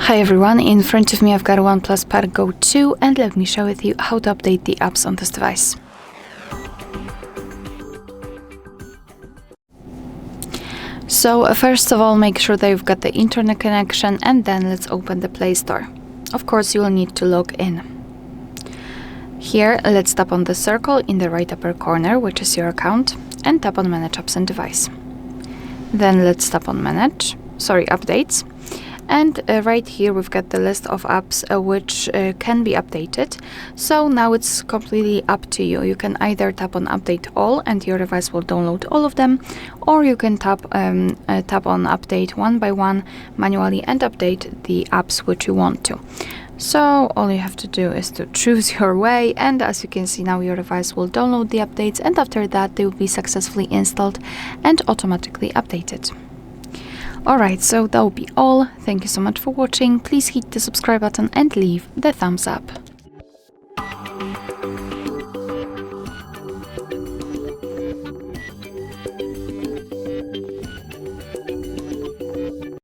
Hi everyone, in front of me I've got a OnePlus Pad Go 2 and let me share with you how to update the apps on this device. So first of all, make sure that you've got the internet connection and then let's open the Play Store. Of course, you will need to log in. Here, let's tap on the circle in the right upper corner, which is your account, and tap on Manage Apps and Device. Then let's tap on Updates. And right here we've got the list of apps which can be updated. So now it's completely up to you. You can either tap on Update All and your device will download all of them, or you can tap on Update one by one manually and update the apps which you want to. So all you have to do is to choose your way, and as you can see now your device will download the updates, and after that they will be successfully installed and automatically updated. Alright, so that will be all. Thank you so much for watching. Please hit the subscribe button and leave the thumbs up.